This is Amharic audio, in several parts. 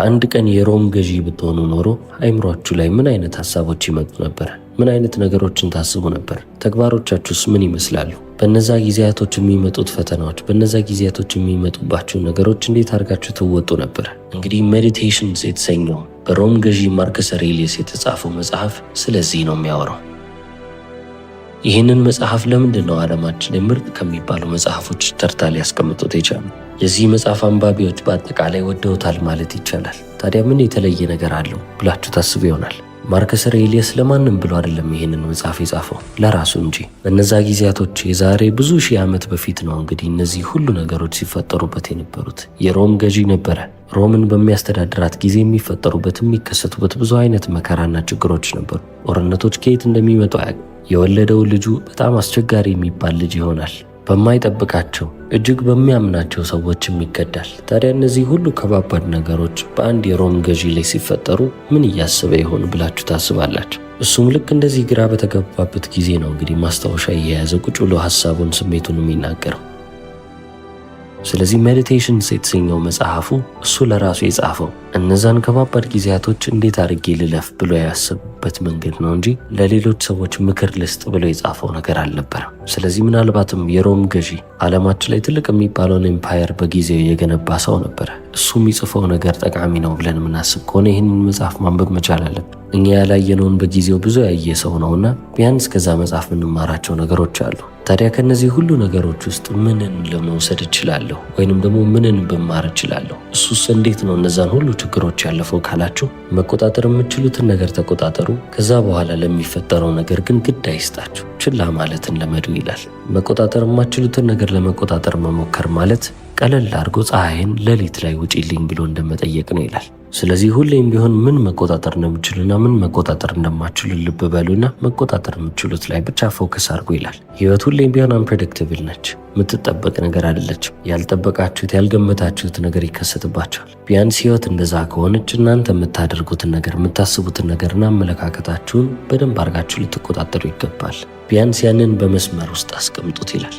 አንድ ቀን የሮም ገዢ ብትሆኑ ኖሮ አይምሯችሁ ላይ ምን አይነት ሐሳቦች ይመጡ ነበር? ምን አይነት ነገሮችን ታስቡ ነበር? ተግባሮቻችሁስ ምን ይመስላሉ? በእነዛ ጊዜያቶች የሚመጡት ፈተናዎች፣ በእነዛ ጊዜያቶች የሚመጡባችሁ ነገሮች እንዴት አድርጋችሁ ትወጡ ነበር? እንግዲህ ሜዲቴሽንስ የተሰኘው በሮም ገዢ ማርከስ አውሬሊየስ የተጻፈው መጽሐፍ ስለዚህ ነው የሚያወራው። ይህንን መጽሐፍ ለምንድን ነው ዓለማችን ምርጥ ከሚባሉ መጽሐፎች ተርታ ሊያስቀምጡት የቻሉ? የዚህ መጽሐፍ አንባቢዎች በአጠቃላይ ወደውታል ማለት ይቻላል። ታዲያ ምን የተለየ ነገር አለው ብላችሁ ታስቡ ይሆናል። ማርከስ አውሬሊየስ ለማንም ብሎ አይደለም ይህንን መጽሐፍ የጻፈው፣ ለራሱ እንጂ። በእነዛ ጊዜያቶች የዛሬ ብዙ ሺህ ዓመት በፊት ነው እንግዲህ እነዚህ ሁሉ ነገሮች ሲፈጠሩበት የነበሩት። የሮም ገዢ ነበረ። ሮምን በሚያስተዳድራት ጊዜ የሚፈጠሩበት የሚከሰቱበት ብዙ አይነት መከራና ችግሮች ነበሩ። ጦርነቶች ከየት እንደሚመጡ አያውቅም። የወለደው ልጁ በጣም አስቸጋሪ የሚባል ልጅ ይሆናል። በማይጠብቃቸው እጅግ በሚያምናቸው ሰዎችም ይገዳል። ታዲያ እነዚህ ሁሉ ከባባድ ነገሮች በአንድ የሮም ገዢ ላይ ሲፈጠሩ ምን እያሰበ ይሆን ብላችሁ ታስባላችሁ? እሱም ልክ እንደዚህ ግራ በተገባበት ጊዜ ነው እንግዲህ ማስታወሻ እየያዘ ቁጭ ብሎ ሀሳቡን፣ ስሜቱን የሚናገረው። ስለዚህ ሜዲቴሽንስ የተሰኘው መጽሐፉ እሱ ለራሱ የጻፈው እነዛን ከባባድ ጊዜያቶች እንዴት አድርጌ ልለፍ ብሎ ያሰብበት መንገድ ነው እንጂ ለሌሎች ሰዎች ምክር ልስጥ ብሎ የጻፈው ነገር አልነበረም። ስለዚህ ምናልባትም የሮም ገዢ ዓለማችን ላይ ትልቅ የሚባለውን ኤምፓየር በጊዜው የገነባ ሰው ነበረ። እሱ የሚጽፈው ነገር ጠቃሚ ነው ብለን የምናስብ ከሆነ ይህንን መጽሐፍ ማንበብ መቻል አለን። እኛ ያላየነውን በጊዜው ብዙ ያየ ሰው ነውና ቢያንስ ከዛ መጽሐፍ የምንማራቸው ነገሮች አሉ። ታዲያ ከነዚህ ሁሉ ነገሮች ውስጥ ምንን ለመውሰድ እችላለሁ? ወይንም ደግሞ ምንን ብማር እችላለሁ? እሱስ እንዴት ነው እነዛን ሁሉ ችግሮች ያለፈው ካላችሁ፣ መቆጣጠር የምትችሉትን ነገር ተቆጣጠሩ። ከዛ በኋላ ለሚፈጠረው ነገር ግን ግድ አይስጣችሁ፣ ችላ ማለትን ለመዱ ይላል። መቆጣጠር የማትችሉትን ነገር ለመቆጣጠር መሞከር ማለት ቀለል አድርጎ ፀሐይን ሌሊት ላይ ውጪልኝ ብሎ እንደመጠየቅ ነው ይላል። ስለዚህ ሁሌም ቢሆን ምን መቆጣጠር እንደምችሉና ምን መቆጣጠር እንደማትችሉ ልብ በሉና መቆጣጠር የምትችሉት ላይ ብቻ ፎከስ አድርጉ ይላል። ህይወት ሁሌም ቢሆን አንፕሬዲክትብል ነች። የምትጠበቅ ነገር አይደለችም። ያልጠበቃችሁት ያልገመታችሁት ነገር ይከሰትባቸዋል። ቢያንስ ህይወት እንደዛ ከሆነች እናንተ የምታደርጉትን ነገር፣ የምታስቡትን ነገርና አመለካከታችሁን በደንብ አድርጋችሁ ልትቆጣጠሩ ይገባል። ቢያንስ ያንን በመስመር ውስጥ አስቀምጡት ይላል።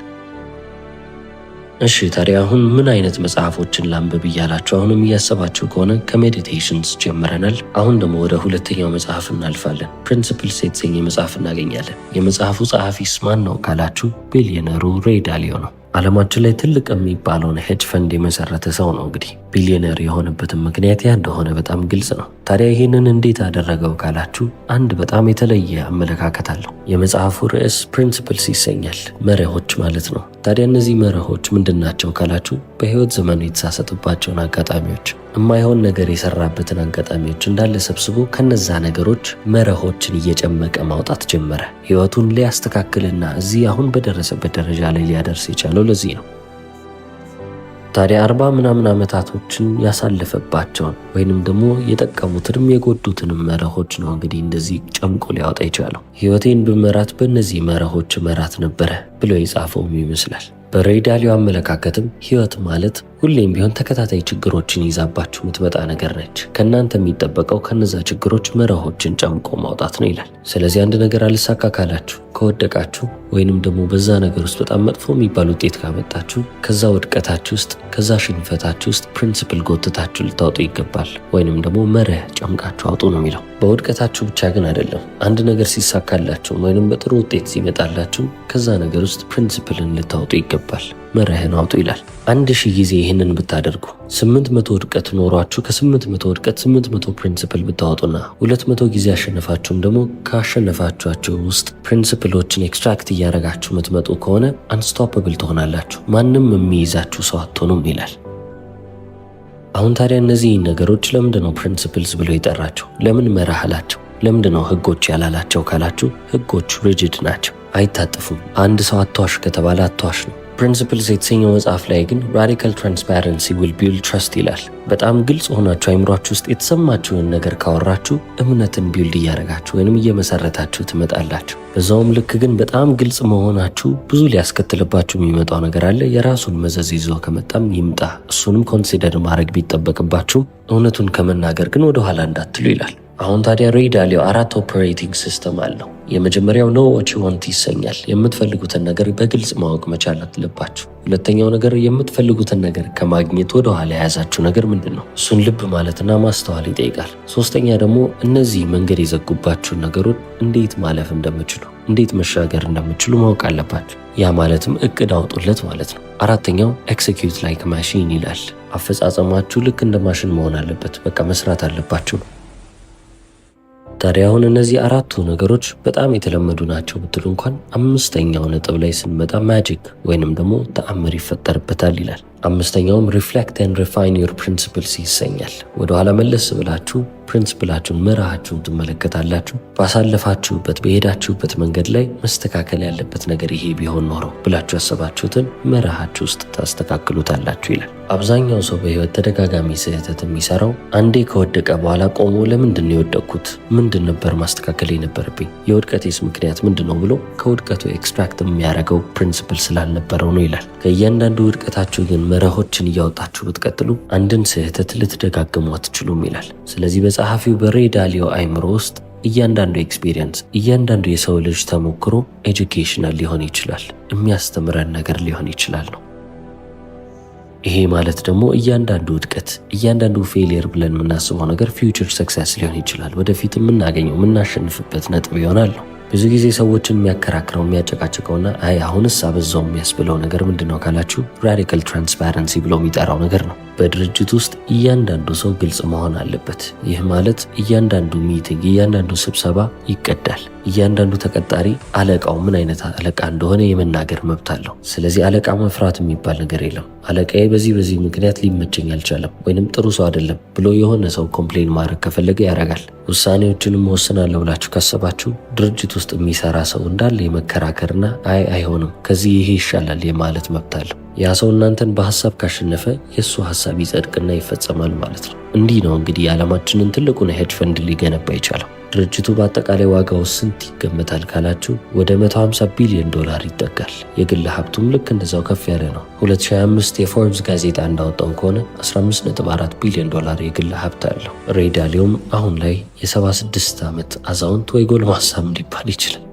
እሺ ታዲያ አሁን ምን አይነት መጽሐፎችን ላንብብ እያላችሁ አሁንም እያሰባችሁ ከሆነ ከሜዲቴሽንስ ጀምረናል። አሁን ደግሞ ወደ ሁለተኛው መጽሐፍ እናልፋለን። ፕሪንሲፕልስ የተሰኘ መጽሐፍ እናገኛለን። የመጽሐፉ ጸሐፊስ ማን ነው ካላችሁ ቢሊዮነሩ ሬይ ዳሊዮ ነው። ዓለማችን ላይ ትልቅ የሚባለውን ሄጅ ፈንድ የመሰረተ ሰው ነው። እንግዲህ ቢሊዮነር የሆነበትን ምክንያት ያ እንደሆነ በጣም ግልጽ ነው። ታዲያ ይህንን እንዴት አደረገው ካላችሁ አንድ በጣም የተለየ አመለካከት አለው። የመጽሐፉ ርዕስ ፕሪንሲፕልስ ይሰኛል፣ መርሆች ማለት ነው። ታዲያ እነዚህ መርሆች ምንድን ናቸው ካላችሁ በህይወት ዘመኑ የተሳሳተባቸውን አጋጣሚዎች፣ የማይሆን ነገር የሰራበትን አጋጣሚዎች እንዳለ ሰብስቦ ከነዛ ነገሮች መርሆችን እየጨመቀ ማውጣት ጀመረ። ህይወቱን ሊያስተካክልና እዚህ አሁን በደረሰበት ደረጃ ላይ ሊያደርስ የቻለው ለዚህ ነው። ታዲያ 40 ምናምን ዓመታቶችን ያሳለፈባቸውን ወይንም ደግሞ የጠቀሙትንም የጎዱትንም መርሆች ነው እንግዲህ እንደዚህ ጨምቆ ሊያወጣ የቻለው። ህይወቴን ብመራት በእነዚህ መርሆች መራት ነበረ ብሎ የጻፈውም ይመስላል። በሬይ ዳሊዮ አመለካከትም ህይወት ማለት ሁሌም ቢሆን ተከታታይ ችግሮችን ይዛባችሁ የምትመጣ ነገር ነች። ከእናንተ የሚጠበቀው ከነዛ ችግሮች መርሆችን ጨምቆ ማውጣት ነው ይላል። ስለዚህ አንድ ነገር አልሳካ ካላችሁ፣ ከወደቃችሁ ወይንም ደግሞ በዛ ነገር ውስጥ በጣም መጥፎ የሚባል ውጤት ካመጣችሁ ከዛ ውድቀታችሁ ውስጥ ከዛ ሽንፈታችሁ ውስጥ ፕሪንሲፕል ጎትታችሁ ልታወጡ ይገባል። ወይንም ደግሞ መርህ ጨምቃችሁ አውጡ ነው የሚለው። በውድቀታችሁ ብቻ ግን አይደለም። አንድ ነገር ሲሳካላችሁ ወይንም በጥሩ ውጤት ሲመጣላችሁ ከዛ ነገር ውስጥ ፕሪንሲፕልን ልታወጡ ይገባል። መርህን አውጡ ይላል። 1000 ጊዜ ይህንን ብታደርጉ 800 ውድቀት ኖሯችሁ ከ800 ውድቀት 800 ፕሪንሲፕል ብታወጡና 200 ጊዜ አሸነፋችሁም ደግሞ ካሸነፋችኋቸው ውስጥ ፕሪንሲፕሎችን ኤክስትራክት እያደረጋችሁ የምትመጡ ከሆነ አንስቶፐብል ትሆናላችሁ። ማንም የሚይዛችሁ ሰው አትሆኑም ይላል። አሁን ታዲያ እነዚህ ነገሮች ለምንድን ነው ፕሪንሲፕልስ ብሎ የጠራቸው? ለምን መርህ አላቸው? ለምንድን ነው ህጎች ያላላቸው ካላችሁ፣ ህጎች ሪጂድ ናቸው፣ አይታጠፉም። አንድ ሰው አትዋሽ ከተባለ አትዋሽ ነው። ፕሪንሲፕልስ የተሰኘው መጽሐፍ ላይ ግን ራዲካል ትራንስፓረንሲ ዊል ቢልድ ትረስት ይላል። በጣም ግልጽ ሆናችሁ አይምሯችሁ ውስጥ የተሰማችሁን ነገር ካወራችሁ እምነትን ቢልድ እያደረጋችሁ ወይንም እየመሰረታችሁ ትመጣላችሁ። በዛውም ልክ ግን በጣም ግልጽ መሆናችሁ ብዙ ሊያስከትልባችሁ የሚመጣው ነገር አለ። የራሱን መዘዝ ይዞ ከመጣም ይምጣ፣ እሱንም ኮንሲደር ማድረግ ቢጠበቅባችሁ እውነቱን ከመናገር ግን ወደ ኋላ እንዳትሉ ይላል። አሁን ታዲያ ሬይ ዳሊዮ 4 ኦፐሬቲንግ ሲስተም አለው። የመጀመሪያው ኖ ዋት ዩ ዋንት ይሰኛል። የምትፈልጉትን ነገር በግልጽ ማወቅ መቻል አለባችሁ። ሁለተኛው ነገር የምትፈልጉትን ነገር ከማግኘት ወደ ኋላ የያዛችሁ ነገር ምንድን ነው? እሱን ልብ ማለትና ማስተዋል ይጠይቃል። ሶስተኛ ደግሞ እነዚህ መንገድ የዘጉባችሁን ነገሮች እንዴት ማለፍ እንደምችሉ፣ እንዴት መሻገር እንደምችሉ ማወቅ አለባችሁ። ያ ማለትም እቅድ አውጡለት ማለት ነው። አራተኛው ኤክሲኪዩት ላይክ ማሽን ይላል። አፈጻጸማችሁ ልክ እንደ ማሽን መሆን አለበት። በቃ መስራት አለባችሁ ነው። ታዲያ አሁን እነዚህ 4ቱ ነገሮች በጣም የተለመዱ ናቸው ብትሉ እንኳን 5ኛው ነጥብ ላይ ስንመጣ ማጂክ ወይንም ደግሞ ተአምር ይፈጠርበታል ይላል። 5ኛውም ሪፍሌክት ኤንድ ሪፋይን ዩር ፕሪንሲፕልስ ይሰኛል። ወደኋላ መለስ ብላችሁ ፕሪንሲፕላችሁን መርሃችሁን ትመለከታላችሁ። ባሳለፋችሁበት በሄዳችሁበት መንገድ ላይ መስተካከል ያለበት ነገር ይሄ ቢሆን ኖሮ ብላችሁ ያሰባችሁትን መርሃችሁ ውስጥ ታስተካክሉታላችሁ ይላል። አብዛኛው ሰው በህይወት ተደጋጋሚ ስህተት የሚሰራው አንዴ ከወደቀ በኋላ ቆሞ ለምንድን ነው የወደቅኩት? ምንድን ነበር ማስተካከል የነበረብኝ? የውድቀቴስ ምክንያት ምንድን ነው ብሎ ከውድቀቱ ኤክስትራክት የሚያደርገው ፕሪንሲፕል ስላልነበረው ነው ይላል። ከእያንዳንዱ ውድቀታችሁ ግን መርሆችን እያወጣችሁ ብትቀጥሉ አንድን ስህተት ልትደጋግሙ አትችሉም ይላል። ስለዚህ በጸሐፊው በሬይ ዳሊዮ አይምሮ ውስጥ እያንዳንዱ ኤክስፒሪየንስ፣ እያንዳንዱ የሰው ልጅ ተሞክሮ ኤጁኬሽናል ሊሆን ይችላል፣ የሚያስተምረን ነገር ሊሆን ይችላል ነው። ይሄ ማለት ደግሞ እያንዳንዱ ውድቀት፣ እያንዳንዱ ፌሊየር ብለን የምናስበው ነገር ፊውቸር ሰክሰስ ሊሆን ይችላል፣ ወደፊት የምናገኘው የምናሸንፍበት ነጥብ ይሆናል ነው። ብዙ ጊዜ ሰዎችን የሚያከራክረው የሚያጨቃጭቀውና አሁንስ አበዛው የሚያስብለው ነገር ምንድን ነው ካላችሁ ራዲካል ትራንስፓረንሲ ብሎ የሚጠራው ነገር ነው። በድርጅት ውስጥ እያንዳንዱ ሰው ግልጽ መሆን አለበት። ይህ ማለት እያንዳንዱ ሚቲንግ፣ እያንዳንዱ ስብሰባ ይቀዳል። እያንዳንዱ ተቀጣሪ አለቃው ምን አይነት አለቃ እንደሆነ የመናገር መብት አለው። ስለዚህ አለቃ መፍራት የሚባል ነገር የለም። አለቃዬ በዚህ ምክንያት ሊመቸኝ አልቻለም ወይንም ጥሩ ሰው አይደለም ብሎ የሆነ ሰው ኮምፕሌን ማድረግ ከፈለገ ያደርጋል። ውሳኔዎችንም መወስናለሁ ብላችሁ ካሰባችሁ ድርጅት ውስጥ የሚሰራ ሰው እንዳለ የመከራከርና አይሆንም ከዚህ ይሄ ይሻላል የማለት መብት አለው። ያ ሰው እናንተን በሐሳብ ካሸነፈ የእሱ ሐሳብ ይጸድቅና ይፈጸማል ማለት ነው። እንዲህ ነው እንግዲህ የዓለማችንን ትልቁን ሄጅ ፈንድ ሊገነባ የቻለው። ድርጅቱ በአጠቃላይ ዋጋው ስንት ይገመታል ካላችሁ ወደ $150 ቢሊዮን ይጠጋል። የግል ሀብቱም ልክ እንደዛው ከፍ ያለ ነው። 2025 የፎርብስ ጋዜጣ እንዳወጣው ከሆነ $15.4 ቢሊዮን የግል ሀብት አለው። ሬይ ዳሊዮም አሁን ላይ የ76 ዓመት አዛውንት ወይ ጎልማሳም ሊባል ይችላል።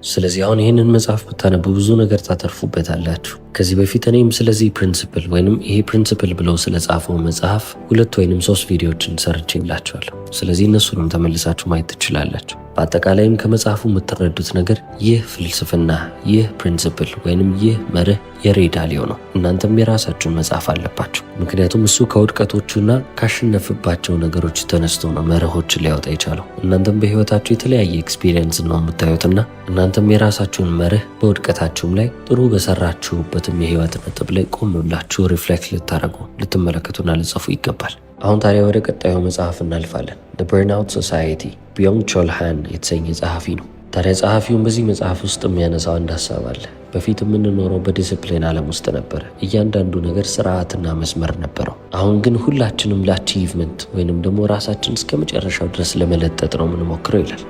ስለዚህ አሁን ይህንን መጽሐፍ ብታነቡ ብዙ ነገር ታተርፉበታላችሁ። ከዚህ በፊት እኔም ስለዚህ ፕሪንሲፕል ወይንም ይሄ ፕሪንሲፕል ብለው ስለጻፈው መጽሐፍ 2 ወይንም 3 ቪዲዮዎችን ሰርቼላችኋለሁ። ስለዚህ እነሱንም ተመልሳችሁ ማየት ትችላላችሁ። በአጠቃላይም ከመጽሐፉ የምትረዱት ነገር ይህ ፍልስፍና፣ ይህ ፕሪንሲፕል ወይንም ይህ መርህ የሬይ ዳሊዮ ነው። እናንተም የራሳችሁን መጽሐፍ አለባችሁ። ምክንያቱም እሱ ከውድቀቶቹና ካሸነፍባቸው ነገሮች ተነስቶ ነው መርሆችን ሊያወጣ የቻለው። እናንተም በህይወታችሁ የተለያየ ኤክስፒሪየንስ ነው የምታዩትና እናንተም የራሳችሁን መርህ በውድቀታችሁም ላይ ጥሩ በሰራችሁበትም የህይወት ነጥብ ላይ ቆም ብላችሁ ሪፍሌክት ልታደርጉ ልትመለከቱና ልጽፉ ይገባል። አሁን ታዲያ ወደ ቀጣዩ መጽሐፍ እናልፋለን። The Burnout Society ቢዮንግ-ቾል ሃን የተሰኘ ጸሐፊ ነው። ታዲያ ጸሐፊውን በዚህ መጽሐፍ ውስጥ የሚያነሳው አንድ ሀሳብ አለ። በፊት የምንኖረው በዲስፕሊን ዓለም ውስጥ ነበረ። እያንዳንዱ ነገር ስርዓትና መስመር ነበረው። አሁን ግን ሁላችንም ለአቺቭመንት ወይንም ደግሞ ራሳችን እስከ መጨረሻው ድረስ ለመለጠጥ ነው የምንሞክረው ይላል።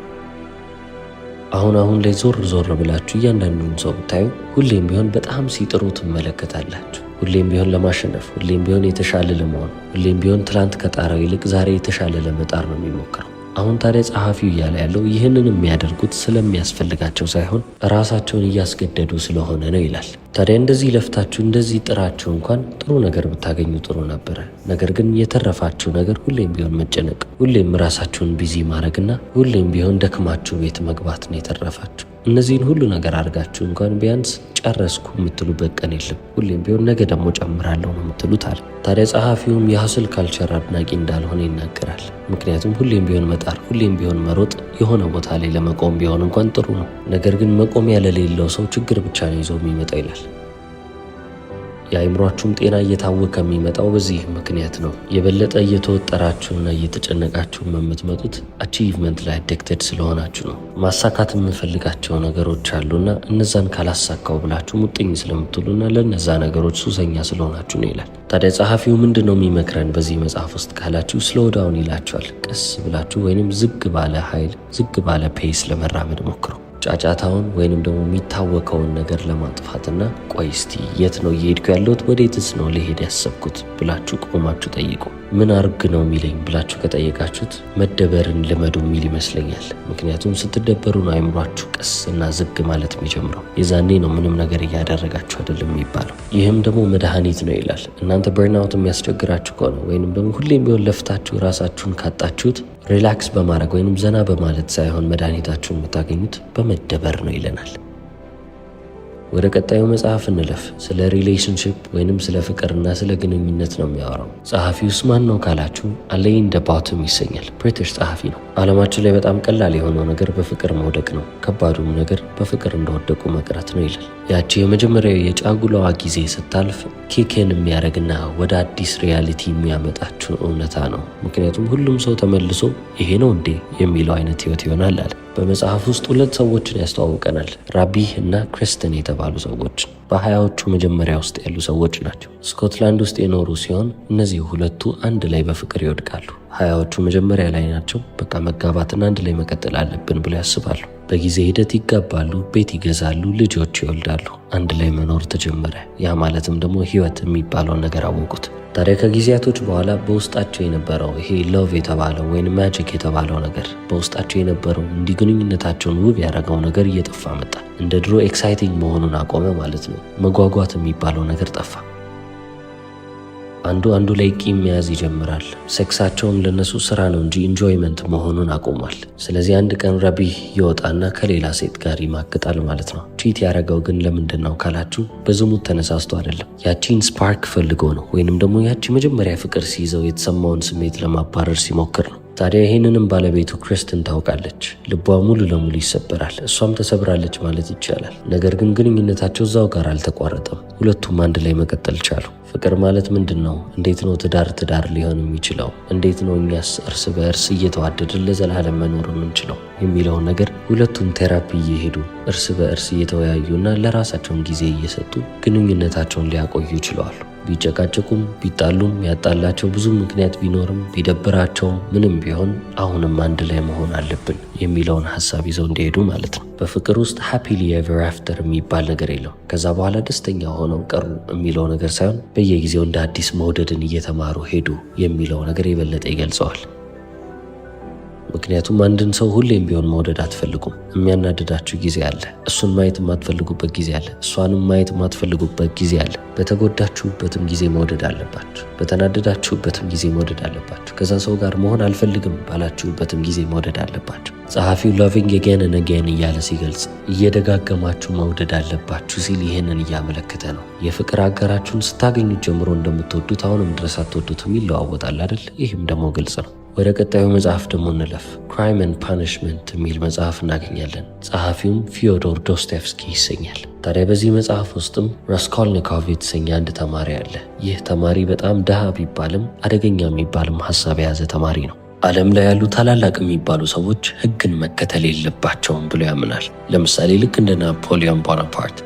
አሁን ላይ ዞር ብላችሁ እያንዳንዱን ሰው ብታዩ ሁሌም ቢሆን በጣም ሲጥሩ ትመለከታላችሁ። ሁሌም ቢሆን ለማሸነፍ፣ ሁሌም ቢሆን የተሻለ ለመሆን፣ ሁሌም ቢሆን ትላንት ከጣረው ይልቅ ዛሬ የተሻለ ለመጣር ነው የሚሞክረው። አሁን ታዲያ ጸሐፊው እያለ ያለው ይህንን የሚያደርጉት ስለሚያስፈልጋቸው ሳይሆን ራሳቸውን እያስገደዱ ስለሆነ ነው ይላል። ታዲያ እንደዚህ ለፍታችሁ እንደዚህ ጥራችሁ እንኳን ጥሩ ነገር ብታገኙ ጥሩ ነበረ። ነገር ግን የተረፋችሁ ነገር ሁሌም ቢሆን መጨነቅ፣ ሁሌም ራሳችሁን ቢዚ ማድረግና ሁሌም ቢሆን ደክማችሁ ቤት መግባት ነው የተረፋችሁ። እነዚህን ሁሉ ነገር አድርጋችሁ እንኳን ቢያንስ ጨረስኩ የምትሉበት ቀን የለም። ሁሌም ቢሆን ነገ ደግሞ ጨምራለሁ ነው የምትሉት አለ። ታዲያ ጸሐፊውም የሀስል ካልቸር አድናቂ እንዳልሆነ ይናገራል። ምክንያቱም ሁሌም ቢሆን መጣር፣ ሁሌም ቢሆን መሮጥ የሆነ ቦታ ላይ ለመቆም ቢሆን እንኳን ጥሩ ነው። ነገር ግን መቆሚያ ለሌለው ሰው ችግር ብቻ ነው ይዞ የሚመጣው ይላል። የአእምሯችሁም ጤና እየታወከ የሚመጣው በዚህ ምክንያት ነው። የበለጠ እየተወጠራችሁና እየተጨነቃችሁ የምትመጡት አቺቭመንት ላይ አዲክትድ ስለሆናችሁ ነው። ማሳካት የምፈልጋቸው ነገሮች አሉና እነዛን ካላሳካው ብላችሁ ሙጥኝ ስለምትሉና ለነዛ ነገሮች ሱሰኛ ስለሆናችሁ ነው ይላል። ታዲያ ጸሐፊው ምንድን ነው የሚመክረን በዚህ መጽሐፍ ውስጥ ካላችሁ ስሎው ዳውን ይላችኋል። ቀስ ብላችሁ ወይንም ዝግ ባለ ኃይል ዝግ ባለ ፔስ ለመራመድ ሞክሩ። ጫጫታውን ወይንም ደግሞ የሚታወቀውን ነገር ለማጥፋትና ቆይ እስቲ የት ነው እየሄድኩ ያለሁት፣ ወዴትስ ነው ልሄድ ያሰብኩት ብላችሁ ቆማችሁ ጠይቁ። ምን አርግ ነው የሚለኝ ብላችሁ ከጠየቃችሁት መደበርን ልመዱ የሚል ይመስለኛል። ምክንያቱም ስትደበሩ ነው አይምሯችሁ ቀስ እና ዝግ ማለት የሚጀምረው። የዛኔ ነው ምንም ነገር እያደረጋችሁ አይደለም የሚባለው። ይህም ደግሞ መድኃኒት ነው ይላል። እናንተ በርናውት የሚያስቸግራችሁ ከሆነ ወይንም ደግሞ ሁሌም ቢሆን ለፍታችሁ ራሳችሁን ካጣችሁት ሪላክስ በማድረግ ወይንም ዘና በማለት ሳይሆን መድኃኒታችሁን የምታገኙት በመደበር ነው ይለናል። ወደ ቀጣዩ መጽሐፍ እንለፍ። ስለ ሪሌሽንሺፕ ወይንም ስለ ፍቅርና ስለ ግንኙነት ነው የሚያወራው። ጸሐፊውስ ማን ነው ካላችሁ አሌን ደ ባቶም ይሰኛል። ብሪቲሽ ጸሐፊ ነው። ዓለማችን ላይ በጣም ቀላል የሆነው ነገር በፍቅር መውደቅ ነው፣ ከባዱም ነገር በፍቅር እንደወደቁ መቅረት ነው ይላል። ያቺ የመጀመሪያው የጫጉላዋ ጊዜ ስታልፍ ኬኬን የሚያደርግና ወደ አዲስ ሪያሊቲ የሚያመጣችሁ እውነታ ነው። ምክንያቱም ሁሉም ሰው ተመልሶ ይሄ ነው እንዴ የሚለው አይነት ህይወት ይሆናል አለ። በመጽሐፍ ውስጥ ሁለት ሰዎችን ያስተዋውቀናል። ራቢህ እና ክሪስተን የተባሉ ሰዎች በ20ዎቹ መጀመሪያ ውስጥ ያሉ ሰዎች ናቸው። ስኮትላንድ ውስጥ የኖሩ ሲሆን እነዚህ ሁለቱ አንድ ላይ በፍቅር ይወድቃሉ። 20ዎቹ መጀመሪያ ላይ ናቸው። በቃ መጋባትና አንድ ላይ መቀጠል አለብን ብለው ያስባሉ። በጊዜ ሂደት ይጋባሉ፣ ቤት ይገዛሉ፣ ልጆች ይወልዳሉ። አንድ ላይ መኖር ተጀመረ። ያ ማለትም ደግሞ ህይወት የሚባለውን ነገር አወቁት። ታዲያ ከጊዜያቶች በኋላ በውስጣቸው የነበረው ይሄ ሎቭ የተባለው ወይም ማጂክ የተባለው ነገር በውስጣቸው የነበረው እንዲህ ግንኙነታቸውን ውብ ያደረገው ነገር እየጠፋ መጣ። እንደ ድሮ ኤክሳይቲንግ መሆኑን አቆመ ማለት ነው። መጓጓት የሚባለው ነገር ጠፋ። አንዱ ላይ ቂም መያዝ ይጀምራል። ሴክሳቸውም ለነሱ ስራ ነው እንጂ ኢንጆይመንት መሆኑን አቆሟል። ስለዚህ አንድ ቀን ረቢህ ይወጣና ከሌላ ሴት ጋር ይማግጣል ማለት ነው። ቺት ያደረገው ግን ለምንድን ነው ካላችሁ በዝሙት ተነሳስቶ አይደለም። ያቺን ስፓርክ ፈልጎ ነው፣ ወይንም ደግሞ ያቺ መጀመሪያ ፍቅር ሲይዘው የተሰማውን ስሜት ለማባረር ሲሞክር ነው። ታዲያ ይህንንም ባለቤቱ ክሪስተን ታውቃለች። ልቧ ሙሉ ለሙሉ ይሰበራል። እሷም ተሰብራለች ማለት ይቻላል። ነገር ግን ግንኙነታቸው እዛው ጋር አልተቋረጠም። ሁለቱም አንድ ላይ መቀጠል ቻሉ። ፍቅር ማለት ምንድን ነው? እንዴት ነው ትዳር ሊሆን የሚችለው? እንዴት ነው እኛስ እርስ በእርስ እየተዋደድን ለዘላለም መኖር የምንችለው የሚለውን ነገር ሁለቱም ቴራፒ እየሄዱ እርስ በእርስ እየተወያዩና ለራሳቸውን ጊዜ እየሰጡ ግንኙነታቸውን ሊያቆዩ ይችለዋል። ቢጨቃጨቁም ቢጣሉም ያጣላቸው ብዙ ምክንያት ቢኖርም ቢደብራቸው ምንም ቢሆን አሁንም አንድ ላይ መሆን አለብን የሚለውን ሀሳብ ይዘው እንዲሄዱ ማለት ነው። በፍቅር ውስጥ ሃፒሊ ኤቨር አፍተር የሚባል ነገር የለው። ከዛ በኋላ ደስተኛ ሆነው ቀሩ የሚለው ነገር ሳይሆን በየጊዜው እንደ አዲስ መውደድን እየተማሩ ሄዱ የሚለው ነገር የበለጠ ይገልጸዋል። ምክንያቱም አንድን ሰው ሁሌም ቢሆን መውደድ አትፈልጉም። የሚያናድዳችሁ ጊዜ አለ። እሱን ማየት የማትፈልጉበት ጊዜ አለ። እሷንም ማየት የማትፈልጉበት ጊዜ አለ። በተጎዳችሁበትም ጊዜ መውደድ አለባችሁ። በተናደዳችሁበትም ጊዜ መውደድ አለባችሁ። ከዛ ሰው ጋር መሆን አልፈልግም ባላችሁበትም ጊዜ መውደድ አለባችሁ። ጸሐፊው ሎቪንግ አጌን ኤንድ አጌን እያለ ሲገልጽ እየደጋገማችሁ መውደድ አለባችሁ ሲል ይህንን እያመለከተ ነው። የፍቅር አጋራችሁን ስታገኙት ጀምሮ እንደምትወዱት አሁንም ድረስ አትወዱትም፣ ይለዋወጣል አይደል? ይህም ደግሞ ግልጽ ነው። ወደ ቀጣዩ መጽሐፍ ደግሞ እንለፍ። ክራይም ኤንድ ፓኒሽመንት የሚል መጽሐፍ እናገኛለን። ጸሐፊውም ፊዮዶር ዶስቶቭስኪ ይሰኛል። ታዲያ በዚህ መጽሐፍ ውስጥም ራስኮልኒኮቭ የተሰኘ አንድ ተማሪ አለ። ይህ ተማሪ በጣም ድሃ ቢባልም አደገኛ የሚባልም ሀሳብ የያዘ ተማሪ ነው። ዓለም ላይ ያሉ ታላላቅ የሚባሉ ሰዎች ሕግን መከተል የለባቸውም ብሎ ያምናል። ለምሳሌ ልክ እንደ ናፖሊዮን ቦናፓርት።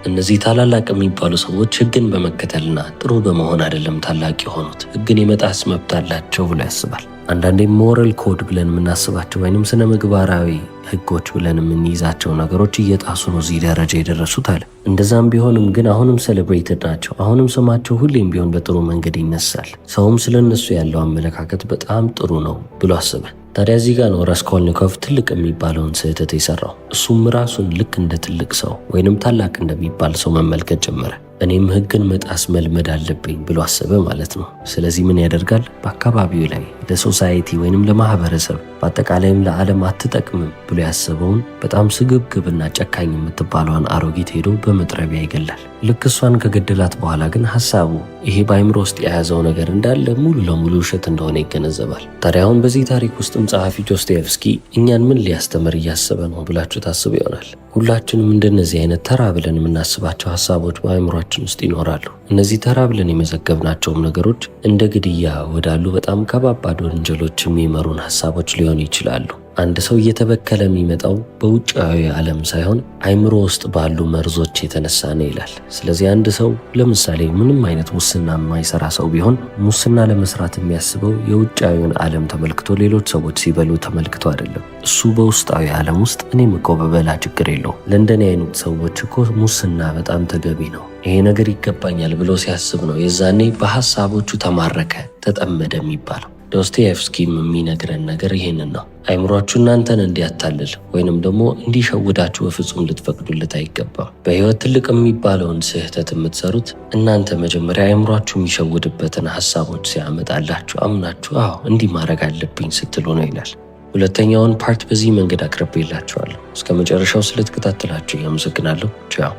እነዚህ ታላላቅ የሚባሉ ሰዎች ሕግን በመከተልና ጥሩ በመሆን አይደለም ታላቅ የሆኑት፣ ሕግን የመጣስ መብት አላቸው ብሎ ያስባል። አንዳንዴ ሞራል ኮድ ብለን የምናስባቸው ወይንም ስነ ምግባራዊ ሕጎች ብለን የምንይዛቸው ነገሮች እየጣሱ ነው እዚህ ደረጃ የደረሱት አለ። እንደዛም ቢሆንም ግን አሁንም ሴሌብሬትድ ናቸው። አሁንም ስማቸው ሁሌም ቢሆን በጥሩ መንገድ ይነሳል። ሰውም ስለ እነሱ ያለው አመለካከት በጣም ጥሩ ነው ብሎ አስበ። ታዲያ እዚህ ጋር ነው ራስኮልኒኮቭ ትልቅ የሚባለውን ስህተት የሰራው። እሱም ራሱን ልክ እንደ ትልቅ ሰው ወይንም ታላቅ እንደሚባል ሰው መመልከት ጀመረ። እኔም ሕግን መጣስ መልመድ አለብኝ ብሎ አሰበ ማለት ነው። ስለዚህ ምን ያደርጋል? በአካባቢው ላይ ለሶሳይቲ ወይንም ለማህበረሰብ በአጠቃላይም ለዓለም አትጠቅምም ብሎ ያሰበውን በጣም ስግብግብና ጨካኝ የምትባለውን አሮጊት ሄዶ በመጥረቢያ ይገላል። ልክ እሷን ከገደላት በኋላ ግን ሀሳቡ ይሄ በአይምሮ ውስጥ የያዘው ነገር እንዳለ ሙሉ ለሙሉ ውሸት እንደሆነ ይገነዘባል። ታዲያ አሁን በዚህ ታሪክ ውስጥም ጸሐፊ ዶስቶቭስኪ እኛን ምን ሊያስተምር እያሰበ ነው ብላችሁ ታስቡ ይሆናል። ሁላችንም እንደነዚህ አይነት ተራ ብለን የምናስባቸው ሀሳቦች በአይምሯችን ውስጥ ይኖራሉ። እነዚህ ተራ ብለን የመዘገብናቸውም ነገሮች እንደ ግድያ ወዳሉ በጣም ከባባድ ወንጀሎች የሚመሩን ሀሳቦች ሊሆኑ ይችላሉ። አንድ ሰው እየተበከለ የሚመጣው በውጫዊ ዓለም ሳይሆን አይምሮ ውስጥ ባሉ መርዞች የተነሳ ነው ይላል። ስለዚህ አንድ ሰው ለምሳሌ ምንም አይነት ሙስና የማይሰራ ሰው ቢሆን ሙስና ለመስራት የሚያስበው የውጫዊውን ዓለም ተመልክቶ ሌሎች ሰዎች ሲበሉ ተመልክቶ አይደለም። እሱ በውስጣዊ ዓለም ውስጥ እኔም እኮ በበላ ችግር የለውም፣ ለእንደኔ አይነት ሰዎች እኮ ሙስና በጣም ተገቢ ነው፣ ይሄ ነገር ይገባኛል ብሎ ሲያስብ ነው የዛኔ በሐሳቦቹ ተማረከ፣ ተጠመደ የሚባለው። ዶስቶየቭስኪም የሚነግረን ነገር ይሄንን ነው። አይምሯችሁ እናንተን እንዲያታልል ወይንም ደግሞ እንዲሸውዳችሁ በፍጹም ልትፈቅዱለት አይገባም። በሕይወት ትልቅ የሚባለውን ስህተት የምትሰሩት እናንተ መጀመሪያ አይምሯችሁ የሚሸውድበትን ሐሳቦች ሲያመጣላችሁ አምናችሁ እንዲህ ማድረግ አለብኝ ስትሉ ነው ይላል። ሁለተኛውን ፓርት በዚህ መንገድ አቅርቤላችኋለሁ። እስከ መጨረሻው ስለተከታተላችሁ አመሰግናለሁ። ቻው።